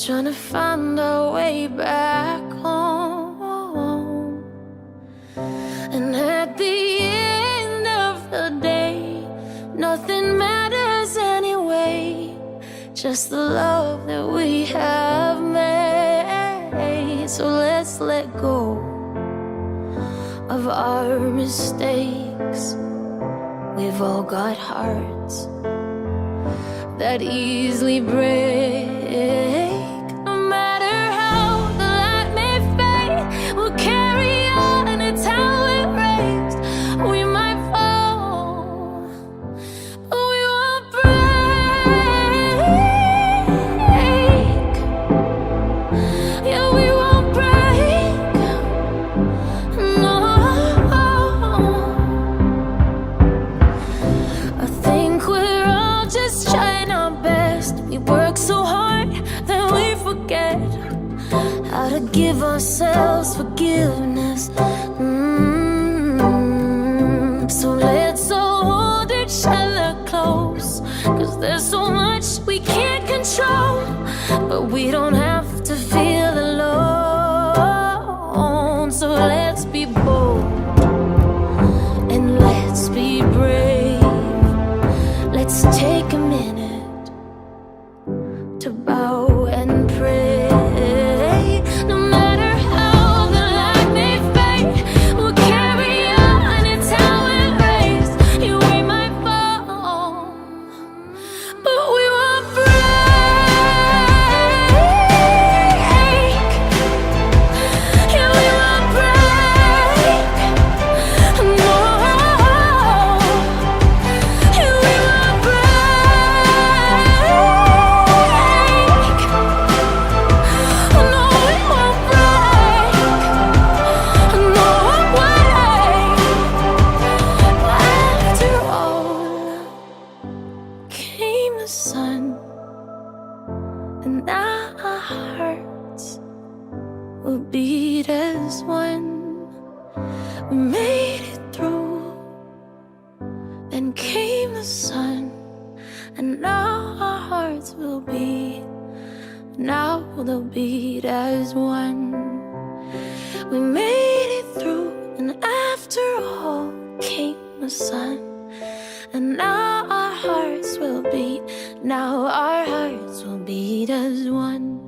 trying to find our way back home. And at the end of the day, nothing matters anyway, just the love that we have made. So let's let go of our mistakes. We've all got hearts that easily break. No matter how the light may fade, we'll carry on, it's how we're raised. We might fall, but we won't break. Yeah, we won't break. No, I think we're all just trying our best. We work so hard that we forget how to give ourselves forgiveness. So let's all hold each other close, 'cause there's so much we can't control, but we don't have to feel alone. So let's be bold and let's be brave. Let's take a minute to bow and pray. No matter how the light may fade, we'll carry on, it's how we're raised. Yeah, we might fall, but we won't break. Yeah, we won't break. No, yeah, we won't break. No, we won't break. No way. After all came the sun, and now our hearts will beat as one. We made it through, then came the sun, and now our hearts will beat. Now they'll beat as one. We made it through, and after all came the sun, and now our hearts will beat. Now our hearts will beat as one.